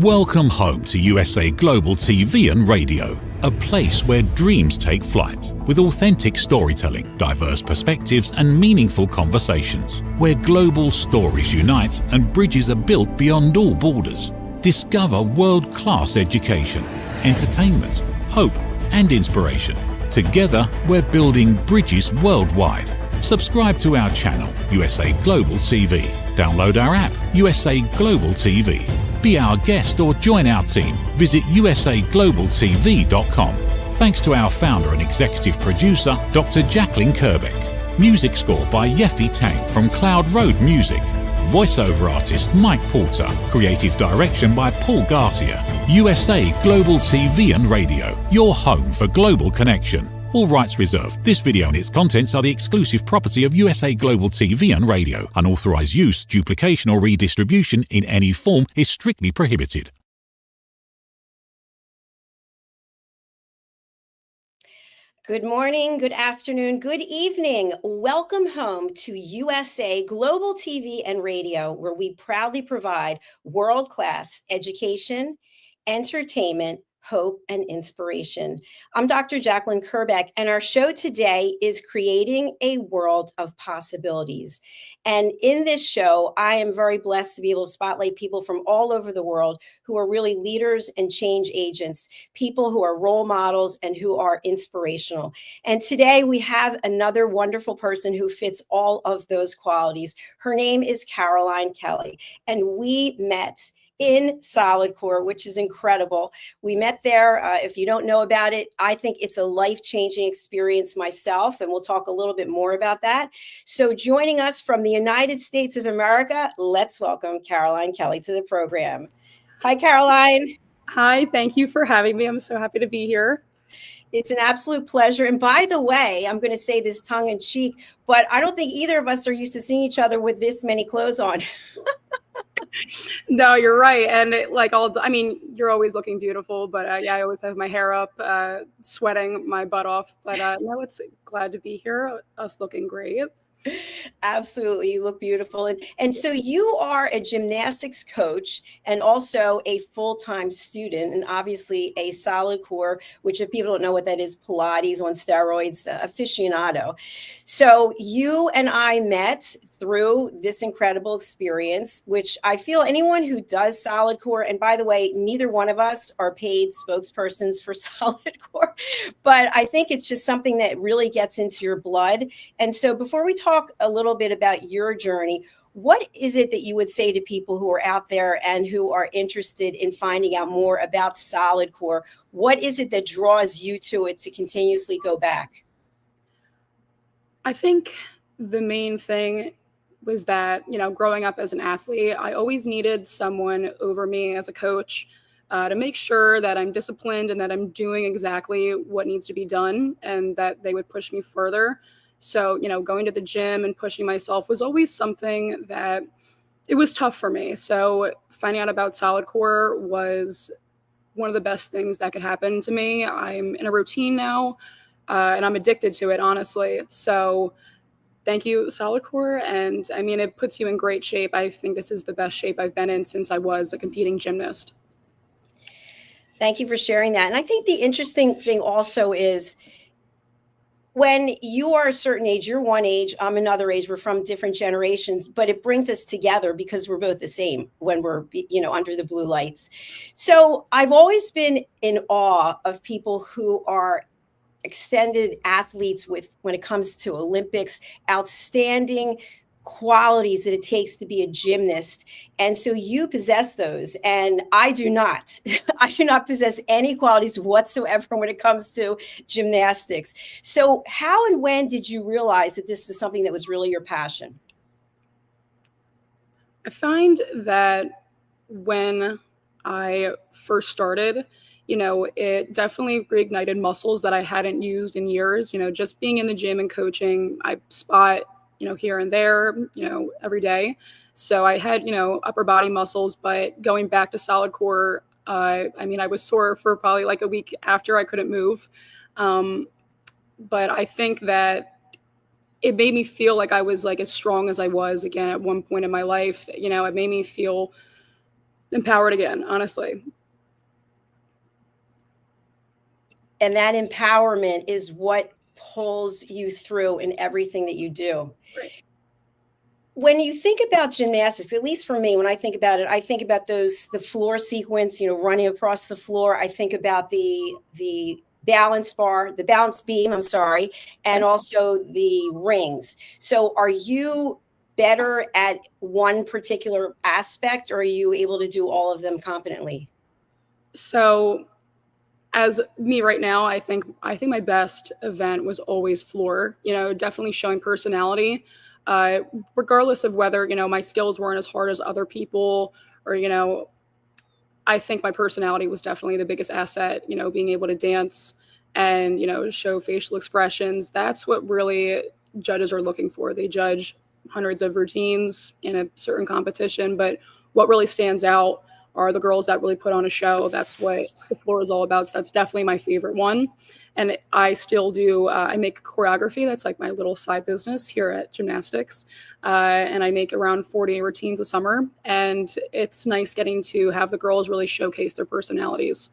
Welcome home to USA Global TV and Radio, a place where dreams take flight with authentic storytelling, diverse perspectives and meaningful conversations, where global stories unite and bridges are built beyond all borders. Discover world-class education, entertainment, hope and inspiration. Together, we're building bridges worldwide. Subscribe to our channel, USA Global TV. Download our app, USA Global TV. Be our guest or join our team. Visit usaglobaltv.com. Thanks to our founder and executive producer, Dr. JACALYN KERBECK. Music score by Yeffy Tang from Cloud Road Music. Voiceover artist Mike Porter. Creative direction by Paul Garcia. USA Global TV and Radio, your home for global connection. All rights reserved. This video and its contents are the exclusive property of USA Global TV and Radio. Unauthorized use, duplication or redistribution in any form is strictly prohibited. Good morning, good afternoon, good evening. Welcome home to USA Global TV and Radio, where we proudly provide world-class education, entertainment, hope, and inspiration. I'm Dr. JACALYN KERBECK, and our show today is Creating a World of Possibilities. And in this show, I am very blessed to be able to spotlight people from all over the world who are really leaders and change agents, people who are role models and who are inspirational. And today we have another wonderful person who fits all of those qualities. Her name is Caroline Kelly, and we met in Solidcore, which is incredible. We met there. If you don't know about it, I think it's a life-changing experience myself, and we'll talk a little bit more about that. So joining us from the United States of America, let's welcome Caroline Kelly to the program. Hi, Caroline. Hi, thank you for having me. I'm so happy to be here. It's an absolute pleasure. And by the way, I'm going to say this tongue in cheek, but I don't think either of us are used to seeing each other with this many clothes on. No, you're right. And you're always looking beautiful, but yeah, I always have my hair up, sweating my butt off. But no, it's glad to be here. Us looking great. Absolutely. You look beautiful. And so you are a gymnastics coach and also a full-time student and obviously a Solidcore, which if people don't know what that is, Pilates on steroids, aficionado. So you and I met through this incredible experience, which I feel anyone who does Solidcore, and by the way, neither one of us are paid spokespersons for Solidcore, but I think it's just something that really gets into your blood. And so before we talk a little bit about your journey, what is it that you would say to people who are out there and who are interested in finding out more about Solidcore? What is it that draws you to it to continuously go back? I think the main thing was that, growing up as an athlete, I always needed someone over me as a coach to make sure that I'm disciplined and that I'm doing exactly what needs to be done and that they would push me further. So, going to the gym and pushing myself was always something that it was tough for me. So finding out about Solidcore was one of the best things that could happen to me. I'm in a routine now and I'm addicted to it, honestly. So thank you, Solidcore. And I mean, it puts you in great shape. I think this is the best shape I've been in since I was a competing gymnast. Thank you for sharing that. And I think the interesting thing also is when you are a certain age, you're one age, I'm another age, we're from different generations, but it brings us together because we're both the same when we're, under the blue lights. So I've always been in awe of people who are extended athletes when it comes to Olympics, outstanding qualities that it takes to be a gymnast. And so you possess those, and I do not. I do not possess any qualities whatsoever when it comes to gymnastics. So how and when did you realize that this is something that was really your passion? I find that when I first started, it definitely reignited muscles that I hadn't used in years. Just being in the gym and coaching, I spot here and there, every day. So I had, upper body muscles, but going back to Solidcore, I was sore for probably like a week after. I couldn't move. But I think that it made me feel like I was like as strong as I was again at one point in my life. It made me feel empowered again, honestly. And that empowerment is what pulls you through in everything that you do. Right. When you think about gymnastics, at least for me, when I think about it, I think about the floor sequence, running across the floor. I think about the balance bar, the balance beam, I'm sorry, and also the rings. So are you better at one particular aspect, or are you able to do all of them competently? So as me right now, I think my best event was always floor, definitely showing personality, regardless of whether, my skills weren't as hard as other people, or, I think my personality was definitely the biggest asset, being able to dance and, show facial expressions. That's what really judges are looking for. They judge hundreds of routines in a certain competition, but what really stands out are the girls that really put on a show. That's what the floor is all about. So that's definitely my favorite one. And I still do, I make choreography. That's like my little side business here at Gymnastics. And I make around 40 routines a summer. And it's nice getting to have the girls really showcase their personalities.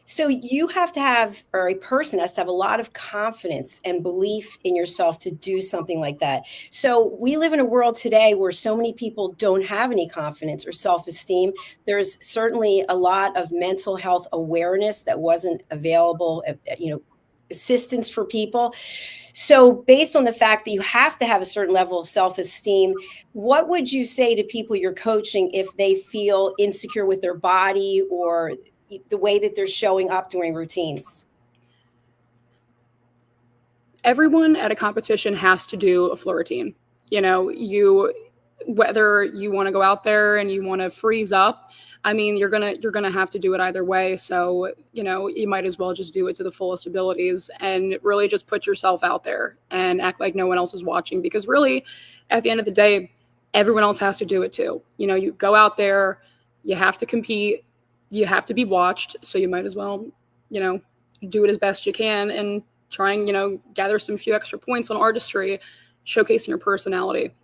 So you have to have, or a person has to have a lot of confidence and belief in yourself to do something like that. So we live in a world today where so many people don't have any confidence or self-esteem. There's certainly a lot of mental health awareness that wasn't available, assistance for people. So based on the fact that you have to have a certain level of self-esteem, what would you say to people you're coaching if they feel insecure with their body or the way that they're showing up during routines? Everyone at a competition has to do a floor routine. Whether you want to go out there and you want to freeze up, I mean, you're gonna have to do it either way. So, you might as well just do it to the fullest abilities and really just put yourself out there and act like no one else is watching, because really, at the end of the day, everyone else has to do it too. You go out there, you have to compete, you have to be watched, so you might as well, do it as best you can and try and, gather some few extra points on artistry, showcasing your personality.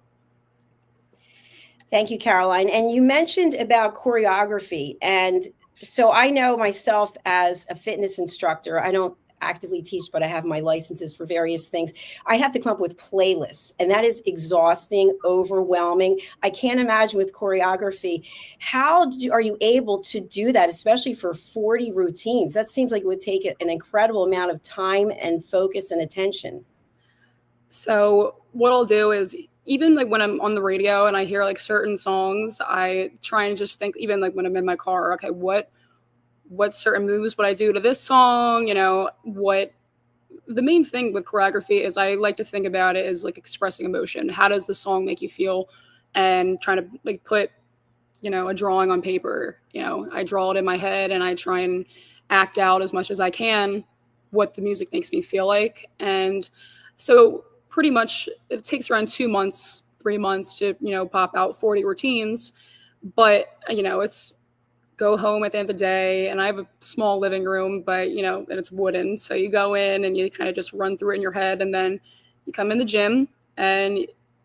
Thank you, Caroline. And you mentioned about choreography. And so I know myself as a fitness instructor, I don't actively teach, but I have my licenses for various things. I have to come up with playlists, and that is exhausting, overwhelming. I can't imagine with choreography. Are you able to do that, especially for 40 routines? That seems like it would take an incredible amount of time and focus and attention. So what I'll do is, even like when I'm on the radio and I hear like certain songs, I try and just think, even like when I'm in my car, okay, what certain moves would I do to this song? What the main thing with choreography is, I like to think about it as like expressing emotion. How does the song make you feel? And trying to like put, a drawing on paper. I draw it in my head and I try and act out as much as I can what the music makes me feel like. And so pretty much it takes around 2 months, 3 months to, pop out 40 routines. But, it's go home at the end of the day, and I have a small living room, but, and it's wooden. So you go in and you kind of just run through it in your head, and then you come in the gym and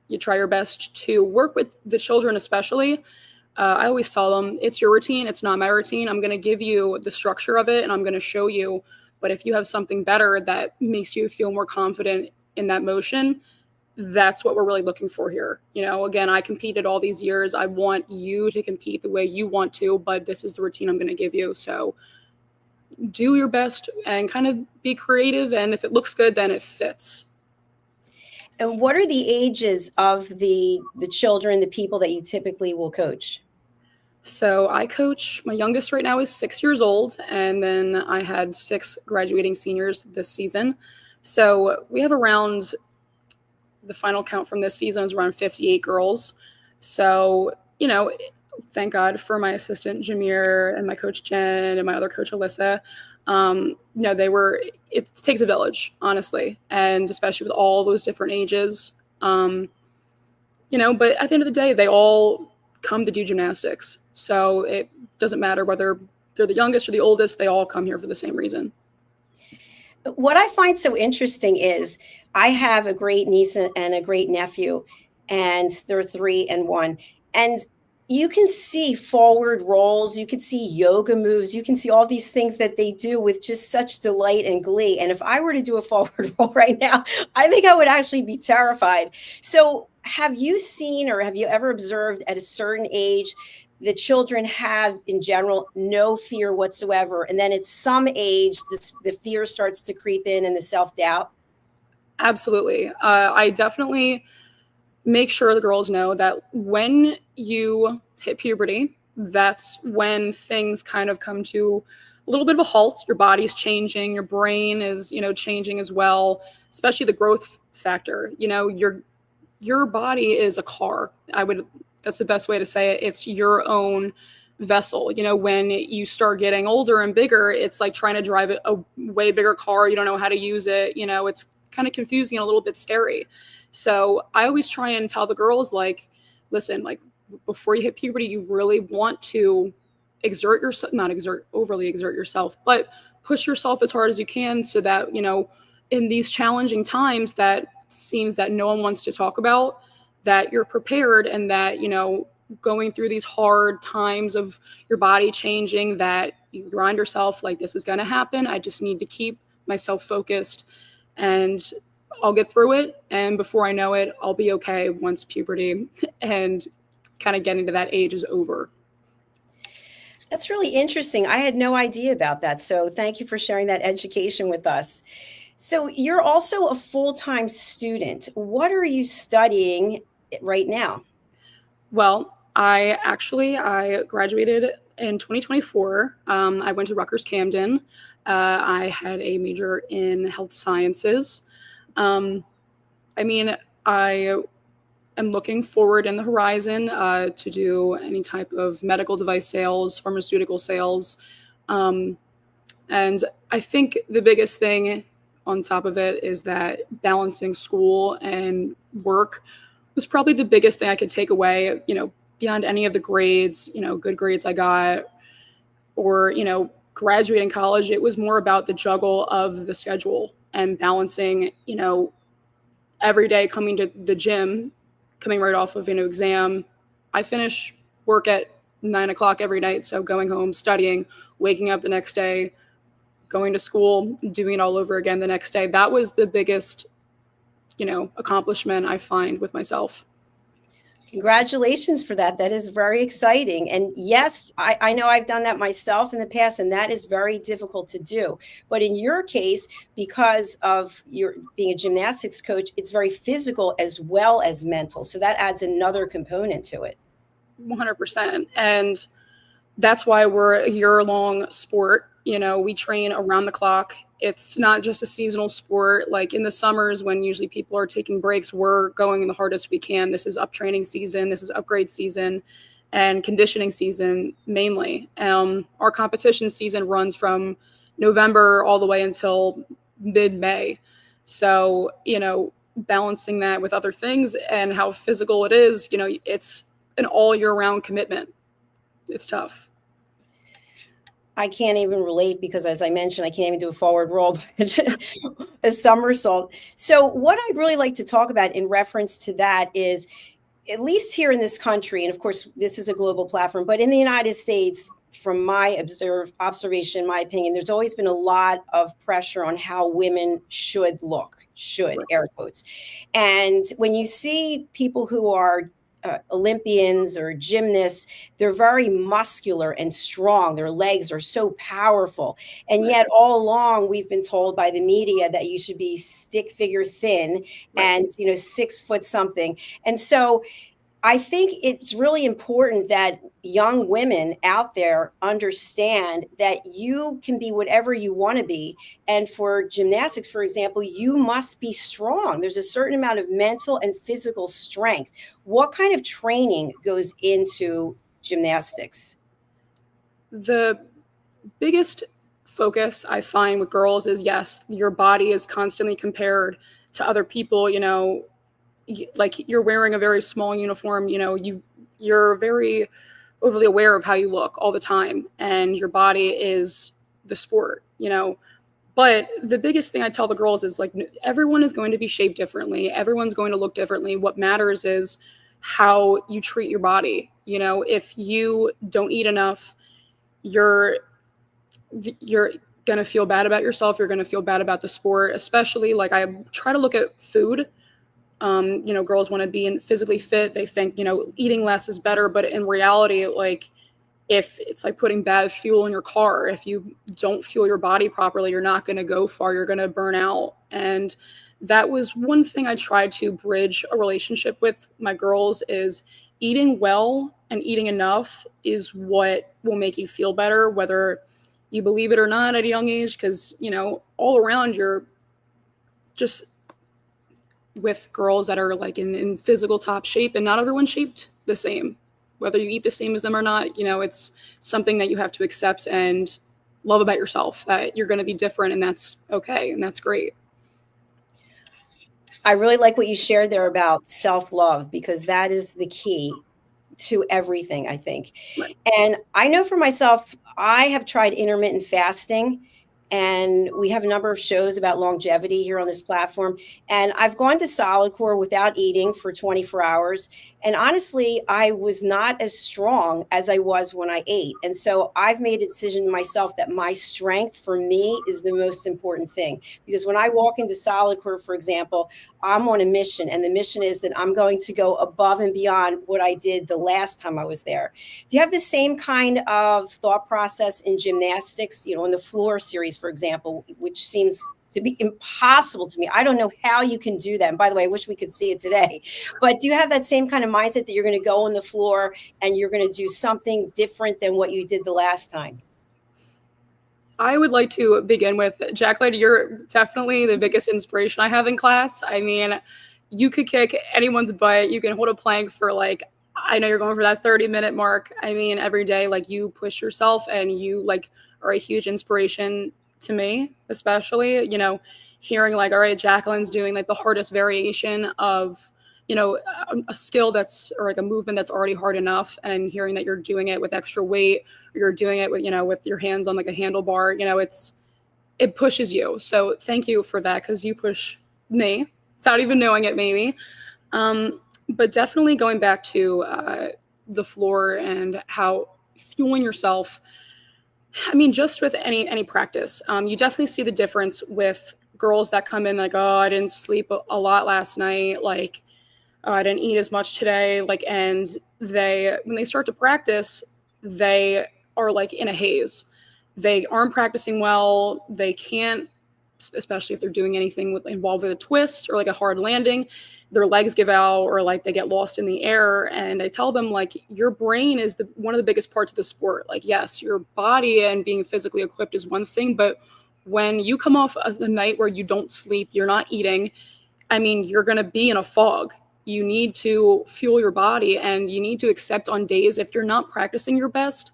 you try your best to work with the children, especially. I always tell them, it's your routine. It's not my routine. I'm going to give you the structure of it and I'm going to show you. But if you have something better that makes you feel more confident in that motion, that's what we're really looking for here. Again, I competed all these years. I want you to compete the way you want to, but this is the routine I'm going to give you. So do your best and kind of be creative. And if it looks good, then it fits. And what are the ages of the children, the people that you typically will coach? So I coach, my youngest right now is 6 years old. And then I had 6 graduating seniors this season. So we have around, the final count from this season is around 58 girls. So, thank God for my assistant Jameer and my coach Jen and my other coach Alyssa. It takes a village, honestly. And especially with all those different ages, but at the end of the day, they all come to do gymnastics. So it doesn't matter whether they're the youngest or the oldest, they all come here for the same reason. What I find so interesting is I have a great niece and a great nephew, and they're 3 and 1. And you can see forward rolls, you can see yoga moves, you can see all these things that they do with just such delight and glee. And if I were to do a forward roll right now, I think I would actually be terrified. So have you seen, or have you ever observed at a certain age, the children have in general no fear whatsoever, and then at some age the fear starts to creep in and the self-doubt? Absolutely. I definitely make sure the girls know that when you hit puberty, that's when things kind of come to a little bit of a halt. Your body's changing, your brain is, changing as well, especially the growth factor. Your body is a car. That's the best way to say it. It's your own vessel. When you start getting older and bigger, it's like trying to drive a way bigger car. You don't know how to use it. It's kind of confusing and a little bit scary. So I always try and tell the girls, like, listen, like, before you hit puberty, you really want to overly exert yourself, but push yourself as hard as you can so that, in these challenging times that seems that no one wants to talk about, that you're prepared, and that, going through these hard times of your body changing, that you grind yourself, like, this is going to happen. I just need to keep myself focused, and I'll get through it. And before I know it, I'll be okay once puberty and kind of getting to that age is over. That's really interesting. I had no idea about that. So thank you for sharing that education with us. So you're also a full-time student. What are you studying right now? Well, I graduated in 2024. I went to Rutgers Camden. I had a major in health sciences. I am looking forward in the horizon to do any type of medical device sales, pharmaceutical sales. And I think the biggest thing on top of it is that balancing school and work was probably the biggest thing I could take away, beyond any of the grades, good grades I got, or, graduating college. It was more about the juggle of the schedule and balancing, every day coming to the gym, coming right off of an exam. I finish work at 9 o'clock every night. So going home, studying, waking up the next day, going to school, doing it all over again the next day. That was the biggest, accomplishment I find with myself. Congratulations for that. That is very exciting. And yes, I know I've done that myself in the past, and that is very difficult to do. But in your case, because of your being a gymnastics coach, it's very physical as well as mental. So that adds another component to it. 100%. And that's why we're a year-long sport. We train around the clock. It's not just a seasonal sport. Like in the summers when usually people are taking breaks, we're going the hardest we can. This is up training season. This is upgrade season and conditioning season mainly. Our competition season runs from November all the way until mid-May. So, balancing that with other things and how physical it is, it's an all year round commitment. It's tough. I can't even relate because, as I mentioned, I can't even do a forward roll, but a somersault. So what I'd really like to talk about in reference to that is, at least here in this country, and of course, this is a global platform, but in the United States, from my observation, my opinion, there's always been a lot of pressure on how women should look, air quotes. And when you see people who are Olympians or gymnasts, they're very muscular and strong. Their legs are so powerful. And yet all along we've been told by the media that you should be stick figure thin and, 6 foot something. And so I think it's really important that young women out there understand that you can be whatever you want to be. And for gymnastics, for example, you must be strong. There's a certain amount of mental and physical strength. What kind of training goes into gymnastics? The biggest focus I find with girls is, yes, your body is constantly compared to other people, like you're wearing a very small uniform, you're very overly aware of how you look all the time, and your body is the sport, But the biggest thing I tell the girls is, like, everyone is going to be shaped differently. Everyone's going to look differently. What matters is how you treat your body. You know, if you don't eat enough, you're going to feel bad about yourself. You're going to feel bad about the sport, especially like I try to look at food. You know, girls want to be physically fit. They think, you know, eating less is better. But in reality, like, if it's like putting bad fuel in your car, if you don't fuel your body properly, you're not going to go far. You're going to burn out. And that was one thing I tried to bridge a relationship with my girls, is eating well and eating enough is what will make you feel better, whether you believe it or not at a young age. Because, you know, all around you're just with girls that are like in physical top shape, and not everyone's shaped the same. Whether you eat the same as them or not, you know, it's something that you have to accept and love about yourself, that you're going to be different, and that's okay. And that's great. I really like what you shared there about self-love, because that is the key to everything, I think. Right. And I know for myself, I have tried intermittent fasting, and we have a number of shows about longevity here on this platform. And I've gone to Solidcore without eating for 24 hours. And honestly, I was not as strong as I was when I ate. And so I've made a decision myself that my strength for me is the most important thing. Because when I walk into Solidcore, for example, I'm on a mission. And the mission is that I'm going to go above and beyond what I did the last time I was there. Do you have the same kind of thought process in gymnastics, you know, in the floor series, for example, which seems to be impossible to me? I don't know how you can do that. And by the way, I wish we could see it today. But do you have that same kind of mindset that you're going to go on the floor and you're going to do something different than what you did the last time? I would like to begin with, JACALYN, you're definitely the biggest inspiration I have in class. I mean, you could kick anyone's butt. You can hold a plank for like, I know you're going for that 30-minute mark. I mean, every day, like, you push yourself, and you like are a huge inspiration to me, especially, you know, hearing like, all right, JACALYN's doing like the hardest variation of, you know, a skill that's, or like a movement that's already hard enough, and hearing that you're doing it with extra weight, or you're doing it with, you know, with your hands on like a handlebar, you know, it pushes you. So thank you for that, because you push me without even knowing it, maybe. But definitely going back to the floor and how fueling yourself, I mean, just with any practice, you definitely see the difference with girls that come in like, oh, I didn't sleep a lot last night, like, oh, I didn't eat as much today, like, and when they start to practice, they are like in a haze. They aren't practicing well. They can't, especially if they're doing anything involved with a twist or like a hard landing, their legs give out, or like they get lost in the air. And I tell them, like, your brain is one of the biggest parts of the sport. Like, yes, your body and being physically equipped is one thing, but when you come off a night where you don't sleep, you're not eating, I mean, you're going to be in a fog. You need to fuel your body, and you need to accept on days if you're not practicing your best.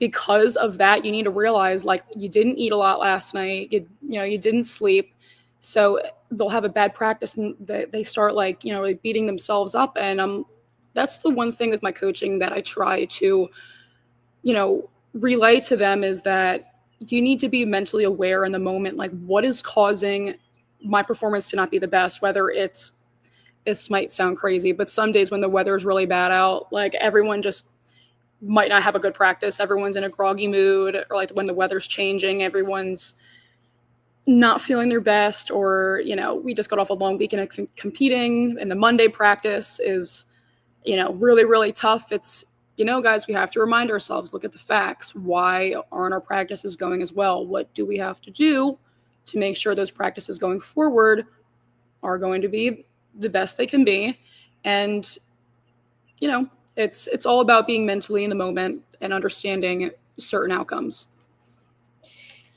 Because of that, you need to realize, like, you didn't eat a lot last night, you didn't sleep. So they'll have a bad practice, and they start like, you know, like beating themselves up. And that's the one thing with my coaching that I try to, you know, relay to them, is that you need to be mentally aware in the moment, like, what is causing my performance to not be the best, whether this might sound crazy, but some days when the weather is really bad out, like, everyone just might not have a good practice. Everyone's in a groggy mood, or like when the weather's changing, everyone's not feeling their best, or, you know, we just got off a long weekend of competing, and the Monday practice is, you know, really, really tough. It's, you know, guys, we have to remind ourselves, look at the facts. Why aren't our practices going as well? What do we have to do to make sure those practices going forward are going to be the best they can be? And, you know, it's all about being mentally in the moment and understanding certain outcomes.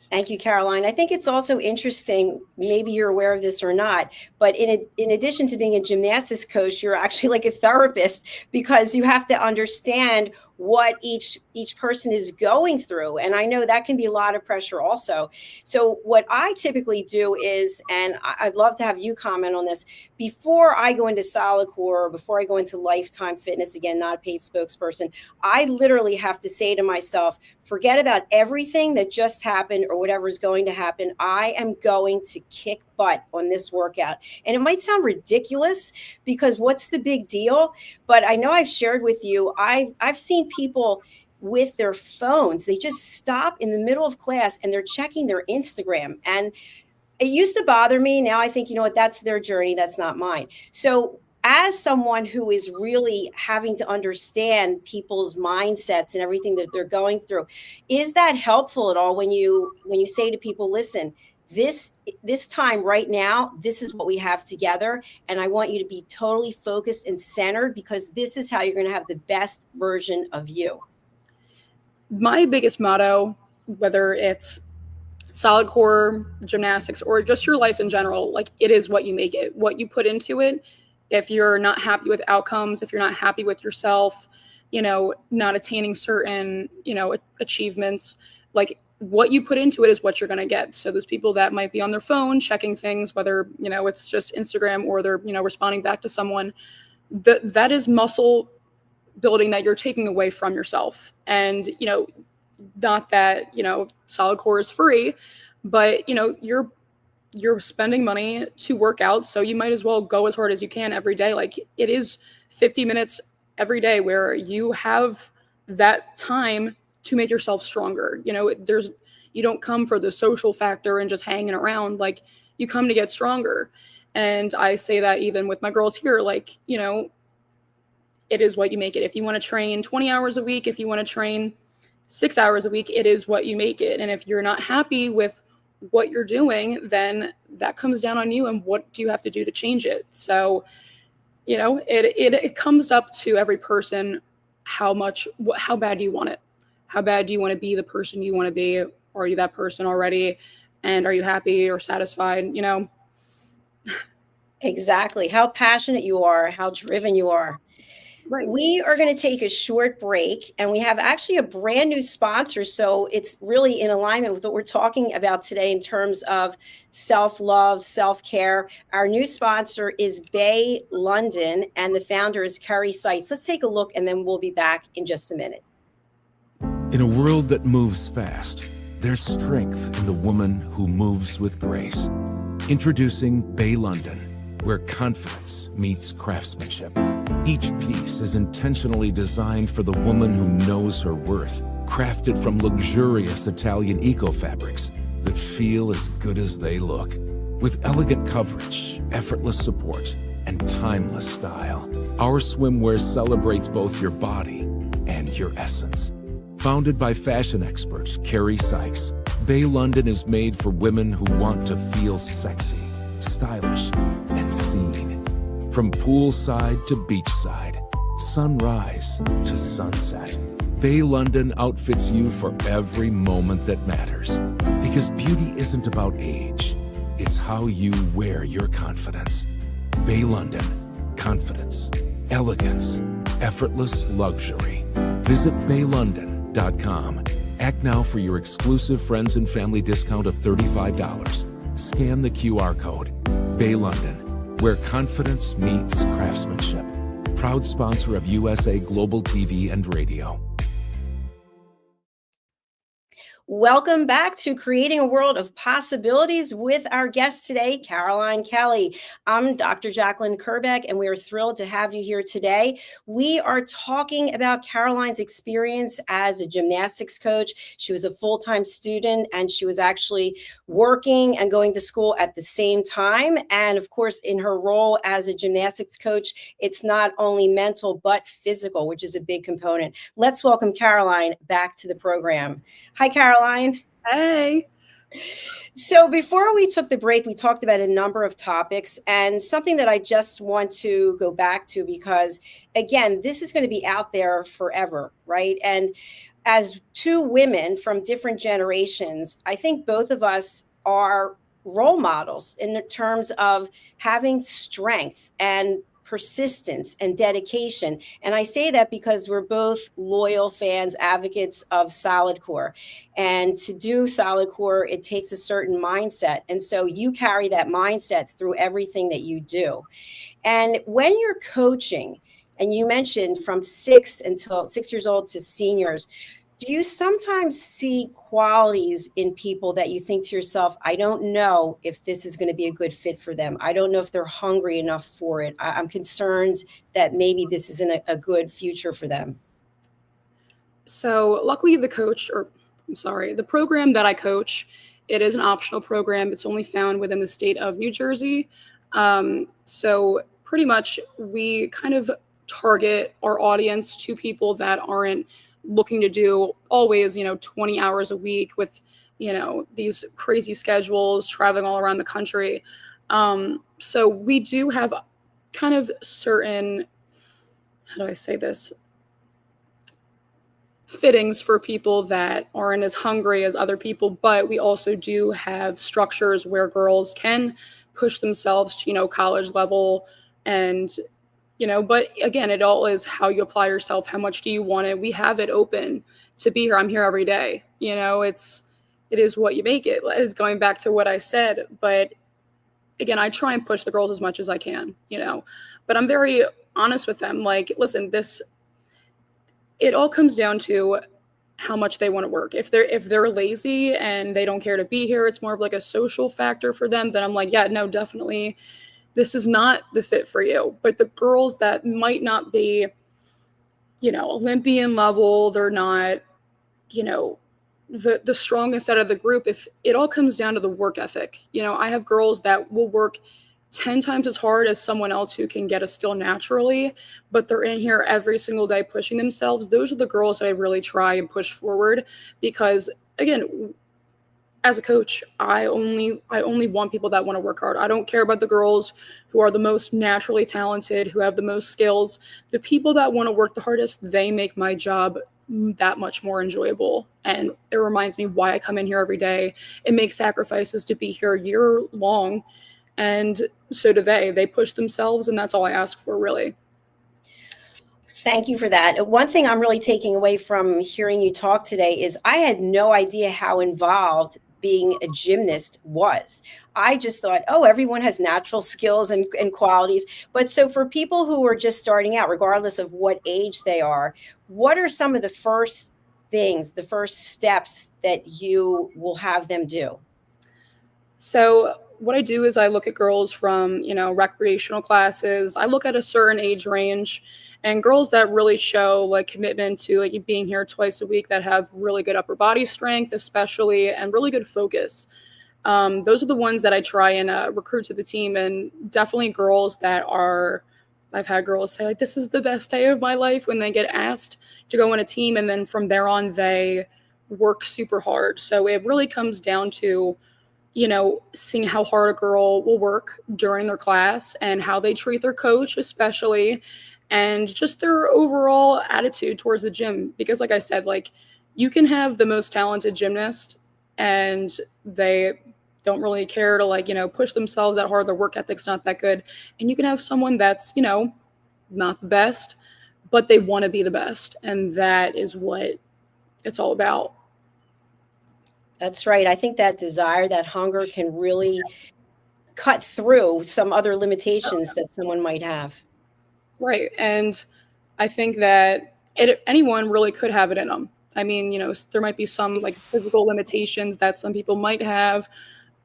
Thank you, Caroline. I think it's also interesting, maybe you're aware of this or not, but in addition to being a gymnastics coach, you're actually like a therapist, because you have to understand what each person is going through. And I know that can be a lot of pressure also. So what I typically do is, and I'd love to have you comment on this, before I go into Solidcore, before I go into Lifetime Fitness, again, not a paid spokesperson, I literally have to say to myself, forget about everything that just happened or whatever is going to happen. I am going to kick butt on this workout. And it might sound ridiculous because what's the big deal? But I know I've shared with you, I've seen people with their phones, they just stop in the middle of class and they're checking their Instagram. And it used to bother me. Now I think, you know what, that's their journey. That's not mine. So as someone who is really having to understand people's mindsets and everything that they're going through, is that helpful at all when you say to people, listen, this time right now, this is what we have together. And I want you to be totally focused and centered because this is how you're going to have the best version of you. My biggest motto, whether it's Solidcore, gymnastics, or just your life in general, like it is what you make it, what you put into it. If you're not happy with outcomes, if you're not happy with yourself, not attaining certain, achievements, like what you put into it is what you're going to get. So those people that might be on their phone checking things, whether, it's just Instagram or they're, responding back to someone, that is muscle building that you're taking away from yourself. And, not that, Solidcore is free, but, you're spending money to work out. So you might as well go as hard as you can every day. Like it is 50 minutes every day where you have that time to make yourself stronger. You don't come for the social factor and just hanging around. Like you come to get stronger. And I say that even with my girls here, like, it is what you make it. If you want to train 20 hours a week, if you want to train 6 hours a week, it is what you make it. And if you're not happy with what you're doing, then that comes down on you. And what do you have to do to change it? So, it comes up to every person. How bad do you want it? How bad do you want to be the person you want to be? Or are you that person already? And are you happy or satisfied? Exactly. How passionate you are, how driven you are. Right. We are going to take a short break and we have actually a brand new sponsor. So it's really in alignment with what we're talking about today in terms of self-love, self-care. Our new sponsor is Bay London and the founder is Kerry Seitz. Let's take a look and then we'll be back in just a minute. In a world that moves fast, there's strength in the woman who moves with grace. Introducing Bay London, where confidence meets craftsmanship. Each piece is intentionally designed for the woman who knows her worth, crafted from luxurious Italian eco-fabrics that feel as good as they look. With elegant coverage, effortless support, and timeless style, our swimwear celebrates both your body and your essence. Founded by fashion expert Kerry Seitz, Bay London is made for women who want to feel sexy, stylish, and seen. From poolside to beachside, sunrise to sunset, Bay London outfits you for every moment that matters. Because beauty isn't about age, it's how you wear your confidence. Bay London, confidence, elegance, effortless luxury. Visit baylondon.com. Act now for your exclusive friends and family discount of $35. Scan the QR code. Bay London, where confidence meets craftsmanship. Proud sponsor of USA Global TV and Radio. Welcome back to Creating a World of Possibilities with our guest today, Caroline Kelly. I'm Dr. JACALYN KERBECK, and we are thrilled to have you here today. We are talking about Caroline's experience as a gymnastics coach. She was a full-time student, and she was actually working and going to school at the same time. And of course, in her role as a gymnastics coach, it's not only mental, but physical, which is a big component. Let's welcome Caroline back to the program. Hi, Caroline. Hey. So before we took the break, we talked about a number of topics and something that I just want to go back to because, again, this is going to be out there forever, right? And as two women from different generations, I think both of us are role models in terms of having strength and persistence and dedication. And I say that because we're both loyal fans, advocates of Solidcore. And to do Solidcore, it takes a certain mindset. And so you carry that mindset through everything that you do. And when you're coaching, and you mentioned from 6 years old to seniors, do you sometimes see qualities in people that you think to yourself, I don't know if this is going to be a good fit for them. I don't know if they're hungry enough for it. I'm concerned that maybe this isn't a good future for them. So luckily the program that I coach, it is an optional program. It's only found within the state of New Jersey. So pretty much we kind of target our audience to people that aren't looking to do always, 20 hours a week with, these crazy schedules, traveling all around the country. So we do have kind of certain, how do I say this? Fittings for people that aren't as hungry as other people, but we also do have structures where girls can push themselves to, college level. And but again, it all is how you apply yourself. How much do you want it? We have it open to be here. I'm here every day. It is what you make it. It's going back to what I said. But again, I try and push the girls as much as I can, but I'm very honest with them. Like, listen, it all comes down to how much they want to work. If they're lazy and they don't care to be here, it's more of like a social factor for them. Then I'm like, yeah, no, definitely. This is not the fit for you. But the girls that might not be, Olympian level, they're not, the strongest out of the group. If it all comes down to the work ethic, I have girls that will work 10 times as hard as someone else who can get a skill naturally, but they're in here every single day pushing themselves. Those are the girls that I really try and push forward because, again, as a coach, I only want people that want to work hard. I don't care about the girls who are the most naturally talented, who have the most skills. The people that want to work the hardest, they make my job that much more enjoyable. And it reminds me why I come in here every day and make sacrifices to be here year long. And so do they. They push themselves, and that's all I ask for, really. Thank you for that. One thing I'm really taking away from hearing you talk today is I had no idea how involved being a gymnast was. I just thought, oh, everyone has natural skills and qualities. But so for people who are just starting out, regardless of what age they are, what are some of the first things, the first steps that you will have them do? So what I do is I look at girls from, recreational classes. I look at a certain age range and girls that really show like commitment to like being here twice a week, that have really good upper body strength, especially, and really good focus. Those are the ones that I try and recruit to the team. And definitely girls that I've had girls say like, this is the best day of my life when they get asked to go on a team. And then from there on, they work super hard. So it really comes down to, seeing how hard a girl will work during their class and how they treat their coach, especially, and just their overall attitude towards the gym. Because like I said, like you can have the most talented gymnast and they don't really care to push themselves that hard. Their work ethic's not that good. And you can have someone that's, not the best, but they want to be the best. And that is what it's all about. That's right. I think that desire, that hunger can really cut through some other limitations that someone might have. Right. And I think that anyone really could have it in them. I mean, there might be some like physical limitations that some people might have,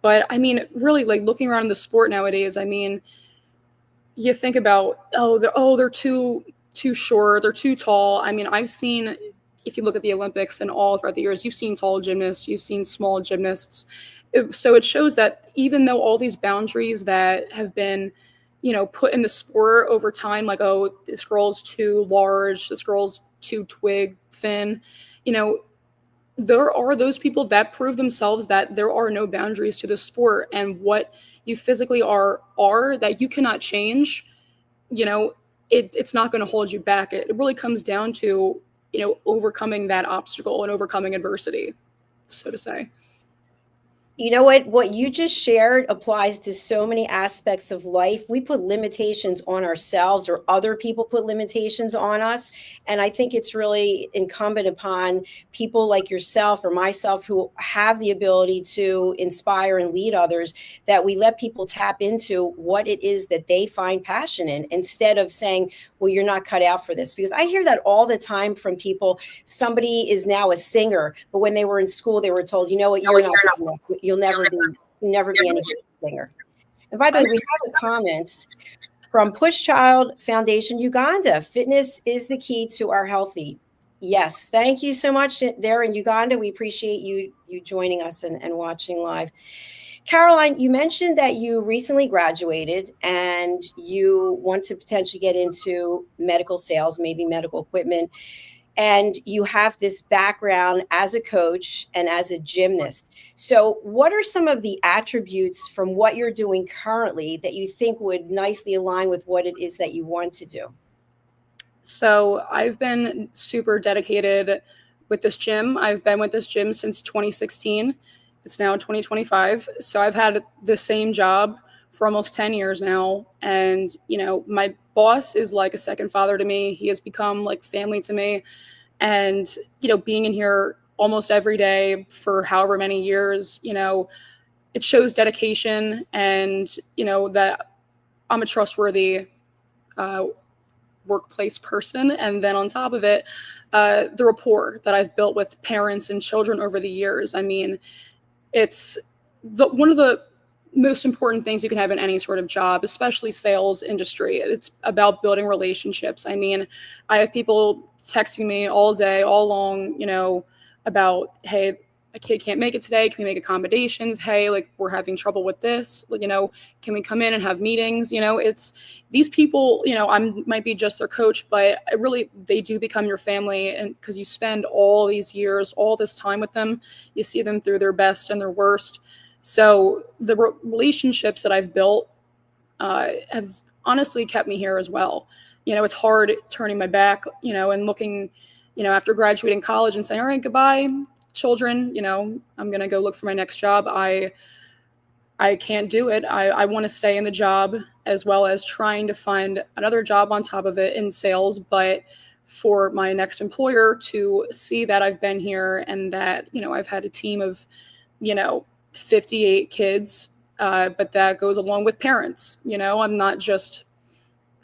but I mean, really like looking around the sport nowadays, I mean, you think about, they're too short, they're too tall. I mean, I've seen, if you look at the Olympics and all throughout the years, you've seen tall gymnasts, you've seen small gymnasts. So it shows that even though all these boundaries that have been, put in the sport over time, like, oh, this girl's too large, this girl's too twig thin, there are those people that prove themselves that there are no boundaries to the sport, and what you physically are that you cannot change, it's not going to hold you back. It really comes down to, overcoming that obstacle and overcoming adversity, so to say. You know what you just shared applies to so many aspects of life. We put limitations on ourselves, or other people put limitations on us. And I think it's really incumbent upon people like yourself or myself who have the ability to inspire and lead others, that we let people tap into what it is that they find passion in, instead of saying, well, you're not cut out for this. Because I hear that all the time from people. Somebody is now a singer, but when they were in school, they were told, you know what, you're not good enough. You'll never be any good singer. And by the way, we have a comment from Push Child Foundation Uganda. Fitness is the key to our healthy. Yes, thank you so much there in Uganda. We appreciate you joining us and watching live. Caroline, you mentioned that you recently graduated and you want to potentially get into medical sales, maybe medical equipment. And you have this background as a coach and as a gymnast. So what are some of the attributes from what you're doing currently that you think would nicely align with what it is that you want to do? So I've been super dedicated with this gym. I've been with this gym since 2016. It's now 2025. So I've had the same job for almost 10 years now. And, you know, my boss is like a second father to me. He has become like family to me. And, you know, being in here almost every day for however many years, you know, it shows dedication and, you know, that I'm a trustworthy workplace person. And then on top of it, the rapport that I've built with parents and children over the years. I mean, it's one of the most important things you can have in any sort of job, especially sales industry. It's about building relationships. I mean, I have people texting me all day, all long, you know, about, hey, a kid can't make it today. Can we make accommodations? Hey, like, we're having trouble with this. You know, can we come in and have meetings? You know, it's these people, you know, I might be just their coach, but they do become your family. And because you spend all these years, all this time with them, you see them through their best and their worst. So the relationships that I've built have honestly kept me here as well. You know, it's hard turning my back, you know, and looking, you know, after graduating college and saying, all right, goodbye, children, you know, I'm going to go look for my next job. I can't do it. I want to stay in the job, as well as trying to find another job on top of it in sales. But for my next employer to see that I've been here and that, you know, I've had a team of, you know, 58 kids, but that goes along with parents. You know, I'm not just,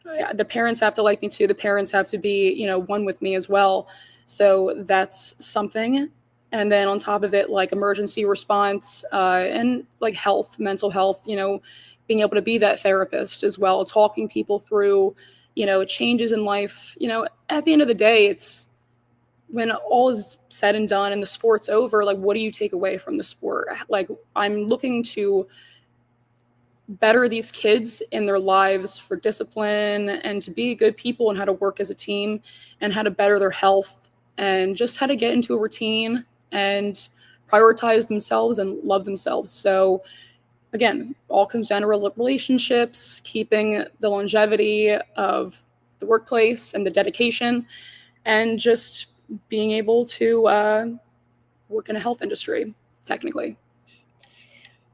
the parents have to like me too. The parents have to be, you know, one with me as well. So that's something. And then on top of it, like emergency response and like health, mental health, you know, being able to be that therapist as well, talking people through, you know, changes in life. You know, at the end of the day, it's when all is said and done and the sport's over, like, what do you take away from the sport? Like, I'm looking to better these kids in their lives for discipline and to be good people and how to work as a team and how to better their health and just how to get into a routine and prioritize themselves and love themselves. So again, all comes down to relationships, keeping the longevity of the workplace and the dedication, and just being able to work in a health industry, technically.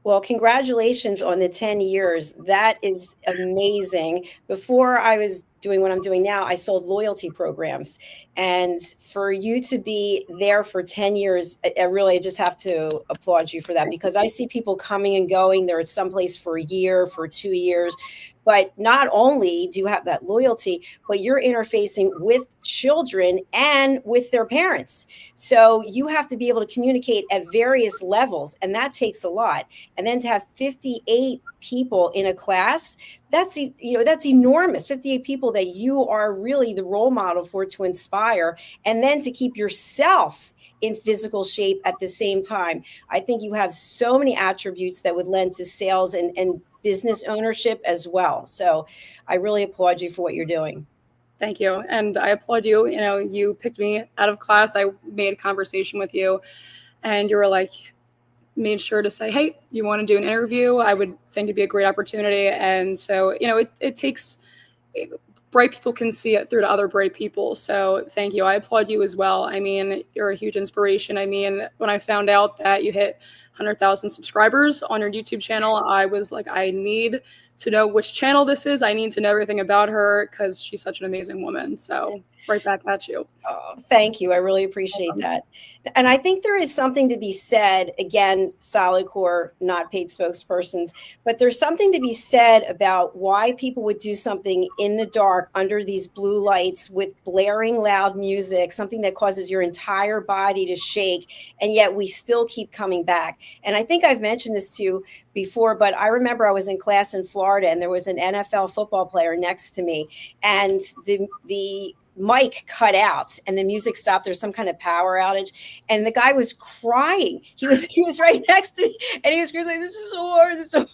Well, congratulations on the 10 years. That is amazing. Before I was doing what I'm doing now, I sold loyalty programs. And for you to be there for 10 years, I just have to applaud you for that, because I see people coming and going. They're someplace for a year, for 2 years. But not only do you have that loyalty, but you're interfacing with children and with their parents. So you have to be able to communicate at various levels, and that takes a lot. And then to have 58 people in a class, that's enormous. 58 people that you are really the role model for, to inspire, and then to keep yourself in physical shape at the same time. I think you have so many attributes that would lend to sales and business ownership as well. So I really applaud you for what you're doing. Thank you. And I applaud you. You know, you picked me out of class. I made a conversation with you and you were like, made sure to say, hey, you want to do an interview? I would think it'd be a great opportunity. And so, you know, it takes, bright people can see it through to other bright people. So thank you. I applaud you as well. I mean, you're a huge inspiration. I mean, when I found out that you hit 100,000 subscribers on your YouTube channel. I was like, I need to know which channel this is. I need to know everything about her because she's such an amazing woman. So right back at you. Oh, thank you. I really appreciate that. And I think there is something to be said, again, Solidcore, not paid spokespersons, but there's something to be said about why people would do something in the dark under these blue lights with blaring loud music, something that causes your entire body to shake, and yet we still keep coming back. And I think I've mentioned this to you before, but I remember I was in class in Florida and there was an NFL football player next to me, and the mic cut out and the music stopped. There's some kind of power outage, and the guy was crying. He was right next to me, and he was screaming, "This is so hard. This is so hard."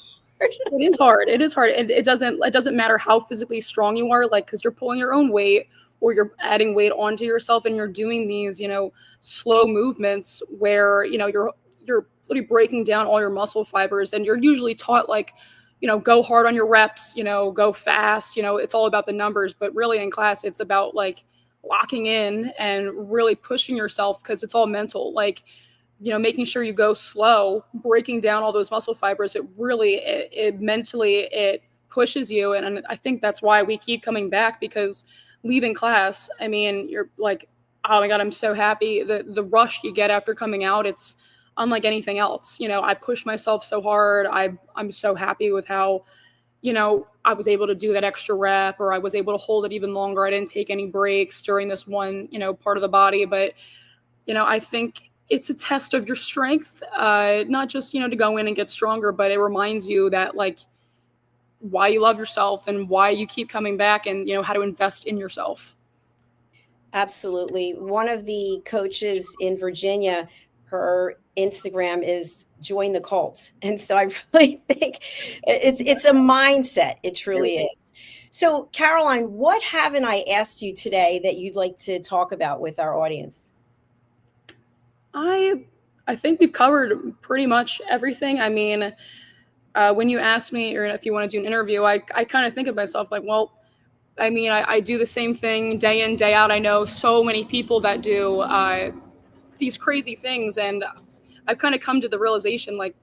It is hard. It is hard, and it doesn't matter how physically strong you are, like, because you're pulling your own weight or you're adding weight onto yourself, and you're doing these, slow movements where you're literally breaking down all your muscle fibers, and you're usually taught like, go hard on your reps, go fast, it's all about the numbers. But really in class, it's about like locking in and really pushing yourself because it's all mental, like, making sure you go slow, breaking down all those muscle fibers. It really, it mentally, it pushes you. And I think that's why we keep coming back, because leaving class, I mean, you're like, oh my God, I'm so happy. The rush you get after coming out, it's unlike anything else. I pushed myself so hard. I'm so happy with how, I was able to do that extra rep, or I was able to hold it even longer. I didn't take any breaks during this one, part of the body. But, I think it's a test of your strength, not just, to go in and get stronger, but it reminds you that, like, why you love yourself and why you keep coming back, and, how to invest in yourself. Absolutely. One of the coaches in Virginia, her Instagram is join the cult. And so I really think it's a mindset. It truly is. So Caroline, what haven't I asked you today that you'd like to talk about with our audience? I think we've covered pretty much everything. I mean, when you ask me, or if you want to do an interview, I kind of think of myself like, well, I mean, I do the same thing day in, day out. I know so many people that do these crazy things, and I've kind of come to the realization, like,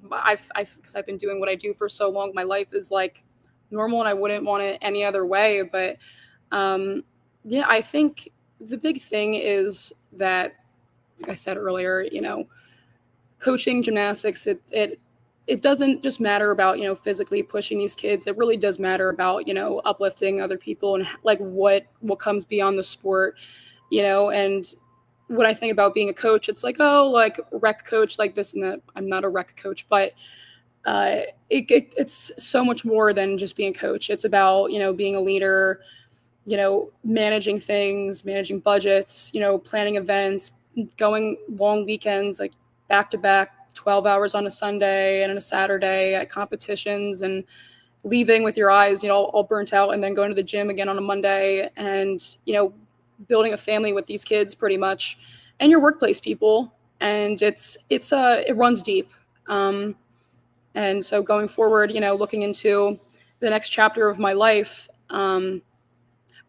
because I've been doing what I do for so long, my life is like normal, and I wouldn't want it any other way. But yeah, I think the big thing is that, like I said earlier, coaching gymnastics, it doesn't just matter about, physically pushing these kids. It really does matter about, uplifting other people and like what comes beyond the sport, and when I think about being a coach, it's like, oh, like rec coach, like this and that. I'm not a rec coach, but it's so much more than just being a coach. It's about, being a leader, managing things, managing budgets, planning events, going long weekends, like back to back, 12 hours on a Sunday and on a Saturday at competitions, and leaving with your eyes, all burnt out, and then going to the gym again on a Monday, and, building a family with these kids pretty much, and your workplace people. And it runs deep. And so going forward, looking into the next chapter of my life, I'm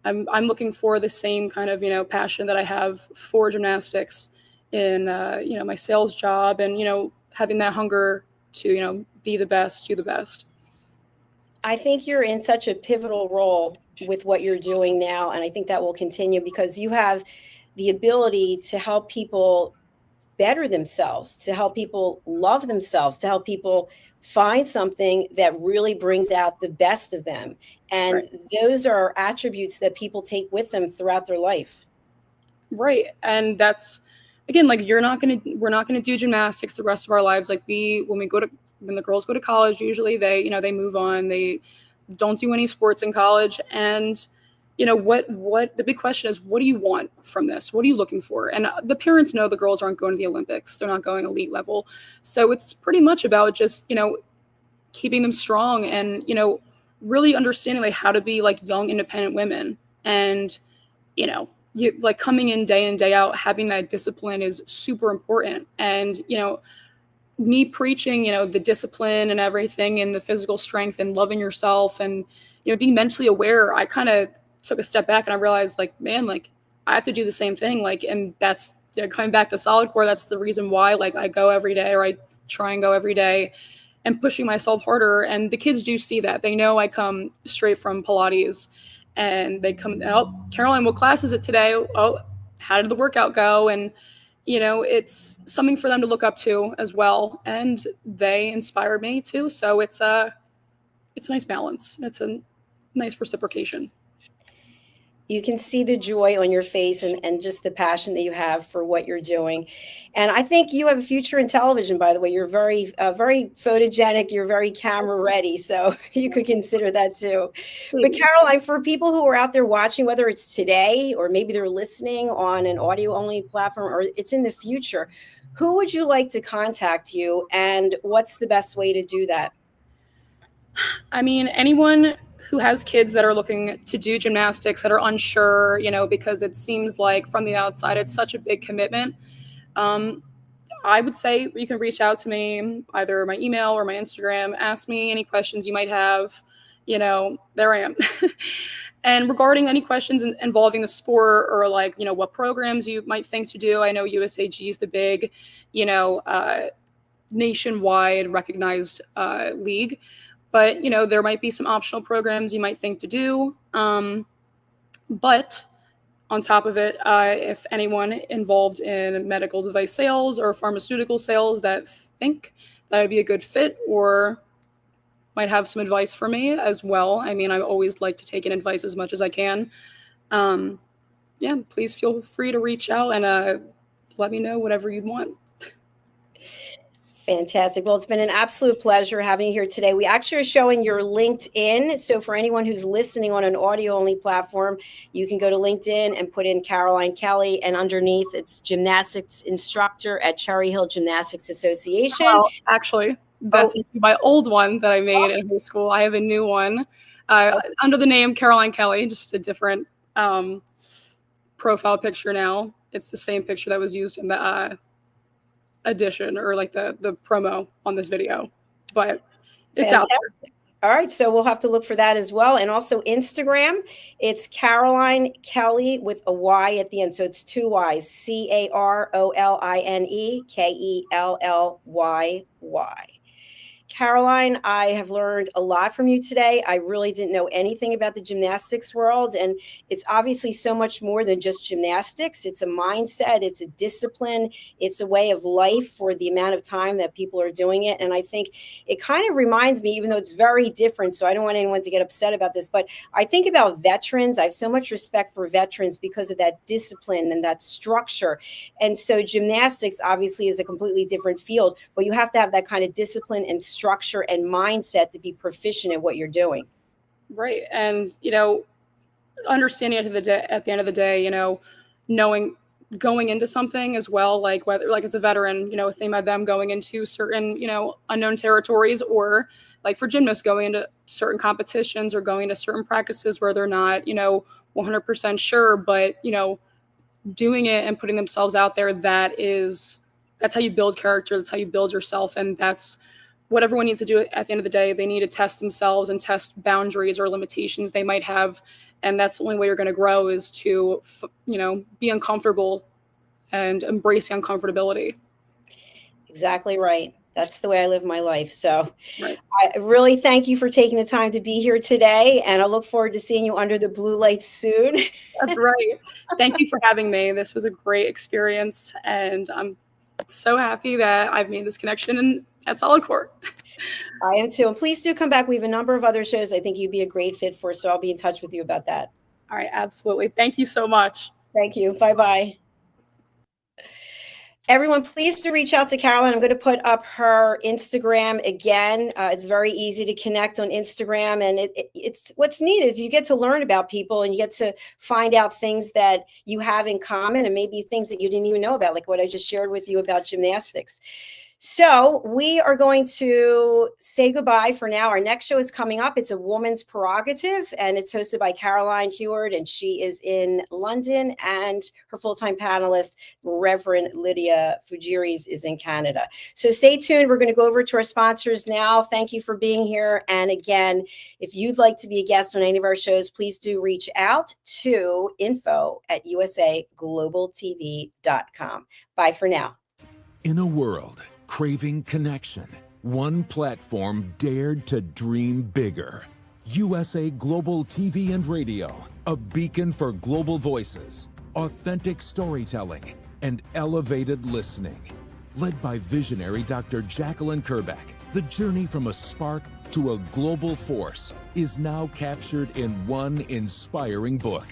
looking for the same kind of, passion that I have for gymnastics in, my sales job, and, having that hunger to, be the best, do the best. I think you're in such a pivotal role with what you're doing now, and I think that will continue because you have the ability to help people better themselves, to help people love themselves, to help people find something that really brings out the best of them. And right. Those are attributes that people take with them throughout their life. Right. And that's, again, like, we're not going to do gymnastics the rest of our lives. Like, when the girls go to college, usually they move on, they don't do any sports in college. And, what the big question is, what do you want from this? What are you looking for? And the parents know the girls aren't going to the Olympics. They're not going elite level. So it's pretty much about just, keeping them strong and, really understanding like how to be like young, independent women. And, you like coming in day out, having that discipline is super important. And, me preaching, the discipline and everything, and the physical strength and loving yourself and, being mentally aware, I kind of took a step back and I realized, like, man, like, I have to do the same thing. Like, and that's coming back to Solidcore, that's the reason why, like, I go every day, or I try and go every day, and pushing myself harder. And the kids do see that. They know I come straight from Pilates, and they come, oh, Caroline, what class is it today? Oh, how did the workout go? And, it's something for them to look up to as well. And they inspire me too. So it's a nice balance. It's a nice reciprocation. You can see the joy on your face and just the passion that you have for what you're doing. And I think you have a future in television, by the way. You're very, very photogenic. You're very camera ready. So you could consider that too. But Caroline, for people who are out there watching, whether it's today or maybe they're listening on an audio only platform or it's in the future, who would you like to contact you, and what's the best way to do that? I mean, anyone who has kids that are looking to do gymnastics that are unsure, because it seems like from the outside, it's such a big commitment. I would say you can reach out to me, either my email or my Instagram, ask me any questions you might have, there I am. And regarding any questions involving the sport, or like, what programs you might think to do, I know USAG is the big, nationwide recognized league. But, there might be some optional programs you might think to do. But on top of it, if anyone involved in medical device sales or pharmaceutical sales that think that would be a good fit, or might have some advice for me as well. I mean, I always like to take in advice as much as I can. Please feel free to reach out and let me know whatever you'd want. Fantastic. Well, it's been an absolute pleasure having you here today. We actually are showing your LinkedIn. So for anyone who's listening on an audio only platform, you can go to LinkedIn and put in Caroline Kelly, and underneath it's gymnastics instructor at Cherry Hill Gymnastics Association. Well, actually, that's my old one that I made in high school. I have a new one under the name Caroline Kelly, just a different profile picture now. It's the same picture that was used in the edition, or like the promo on this video, but it's Fantastic. out there. All right, so we'll have to look for that as well. And also Instagram, it's Caroline Kelly with a Y at the end, so it's 2 Y's, CAROLINE KELLYY. Caroline, I have learned a lot from you today. I really didn't know anything about the gymnastics world, and it's obviously so much more than just gymnastics. It's a mindset, it's a discipline, it's a way of life for the amount of time that people are doing it. And I think it kind of reminds me, even though it's very different, so I don't want anyone to get upset about this, but I think about veterans. I have so much respect for veterans because of that discipline and that structure. And so gymnastics obviously is a completely different field, but you have to have that kind of discipline and structure and mindset to be proficient at what you're doing. Right. And, understanding at the end of the day, knowing going into something as well, like whether like as a veteran, think about them going into certain, unknown territories, or like for gymnasts going into certain competitions or going to certain practices where they're not, 100% sure, but, doing it and putting themselves out there, that's how you build character. That's how you build yourself. And that's what everyone needs to do at the end of the day. They need to test themselves and test boundaries or limitations they might have. And that's the only way you're going to grow, is to, be uncomfortable and embrace the uncomfortability. Exactly right. That's the way I live my life. So right. I really thank you for taking the time to be here today. And I look forward to seeing you under the blue lights soon. That's right. Thank you for having me. This was a great experience. And I'm so happy that I've made this connection at Solidcore. I am too. And please do come back. We have a number of other shows I think you'd be a great fit for. So I'll be in touch with you about that. All right. Absolutely. Thank you so much. Thank you. Bye-bye. Everyone, please do reach out to Caroline. I'm going to put up her Instagram again. It's very easy to connect on Instagram. And it's what's neat is you get to learn about people, and you get to find out things that you have in common, and maybe things that you didn't even know about, like what I just shared with you about gymnastics. So we are going to say goodbye for now. Our next show is coming up. It's a woman's prerogative, and it's hosted by Caroline Heward, and she is in London, and her full-time panelist, Reverend Lydia Fujiris, is in Canada. So stay tuned. We're going to go over to our sponsors now. Thank you for being here. And again, if you'd like to be a guest on any of our shows, please do reach out to info@usaglobaltv.com. Bye for now. In a world craving connection, one platform dared to dream bigger. USA Global TV and Radio, a beacon for global voices, authentic storytelling, and elevated listening. Led by visionary Dr. JACALYN KERBECK, the journey from a spark to a global force is now captured in one inspiring book.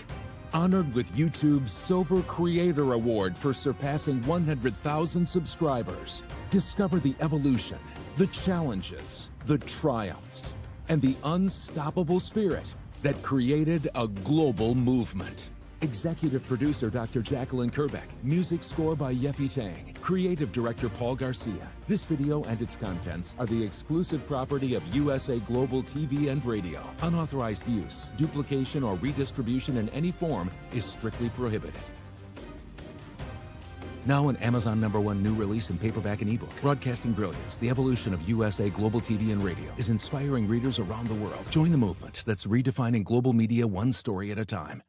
Honored with YouTube's Silver Creator Award for surpassing 100,000 subscribers. Discover the evolution, the challenges, the triumphs, and the unstoppable spirit that created a global movement. Executive producer Dr. JACALYN KERBECK. Music score by Yeffy Tang. Creative director Paul Garcia. This video and its contents are the exclusive property of USA Global TV and Radio. Unauthorized use, duplication, or redistribution in any form is strictly prohibited. Now an Amazon #1 new release in paperback and ebook. Broadcasting Brilliance, the evolution of USA Global TV and Radio, is inspiring readers around the world. Join the movement that's redefining global media one story at a time.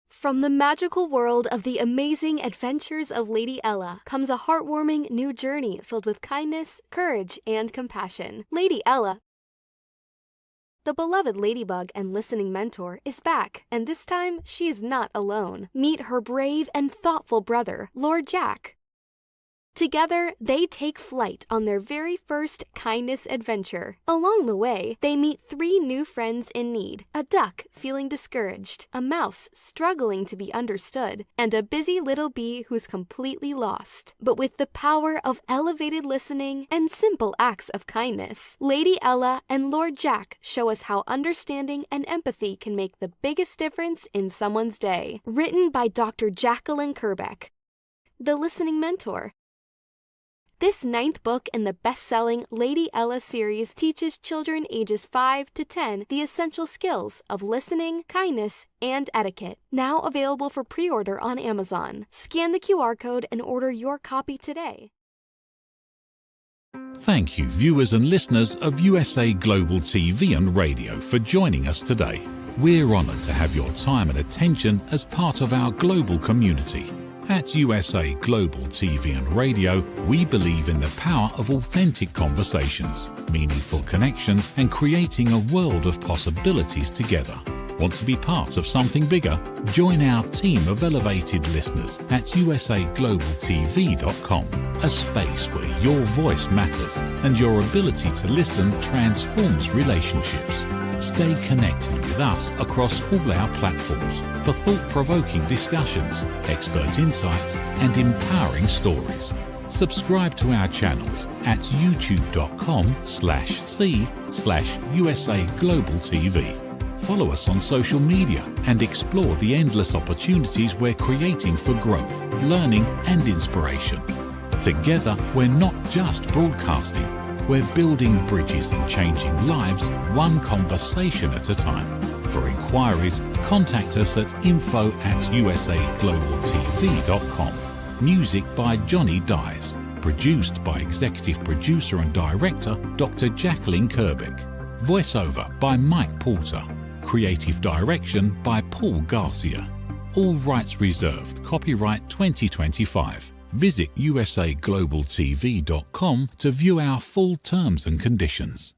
From the magical world of the amazing adventures of Lady Ella comes a heartwarming new journey filled with kindness, courage, and compassion. Lady Ella, the beloved ladybug and listening mentor, is back, and this time she is not alone. Meet her brave and thoughtful brother, Lord Jack. Together, they take flight on their very first kindness adventure. Along the way, they meet 3 new friends in need: a duck feeling discouraged, a mouse struggling to be understood, and a busy little bee who's completely lost. But with the power of elevated listening and simple acts of kindness, Lady Ella and Lord Jack show us how understanding and empathy can make the biggest difference in someone's day. Written by Dr. JACALYN KERBECK, the listening mentor. This 9th book in the best-selling Lady Ella series teaches children ages 5 to 10 the essential skills of listening, kindness, and etiquette. Now available for pre-order on Amazon. Scan the QR code and order your copy today. Thank you, viewers and listeners of USA Global TV and Radio, for joining us today. We're honoured to have your time and attention as part of our global community. At USA Global TV and Radio, we believe in the power of authentic conversations, meaningful connections, and creating a world of possibilities together. Want to be part of something bigger? Join our team of elevated listeners at usaglobaltv.com, a space where your voice matters and your ability to listen transforms relationships. Stay connected with us across all our platforms for thought-provoking discussions, expert insights, and empowering stories. Subscribe to our channels at youtube.com/c/USAGlobalTV. Follow us on social media and explore the endless opportunities we're creating for growth, learning, and inspiration. Together, we're not just broadcasting, we're building bridges and changing lives one conversation at a time. For inquiries, contact us at info@usaglobaltv.com. Music by Johnny Dies. Produced by Executive Producer and Director Dr. JACALYN KERBECK. Voiceover by Mike Porter. Creative Direction by Paul Garcia. All rights reserved. Copyright 2025. Visit usaglobaltv.com to view our full terms and conditions.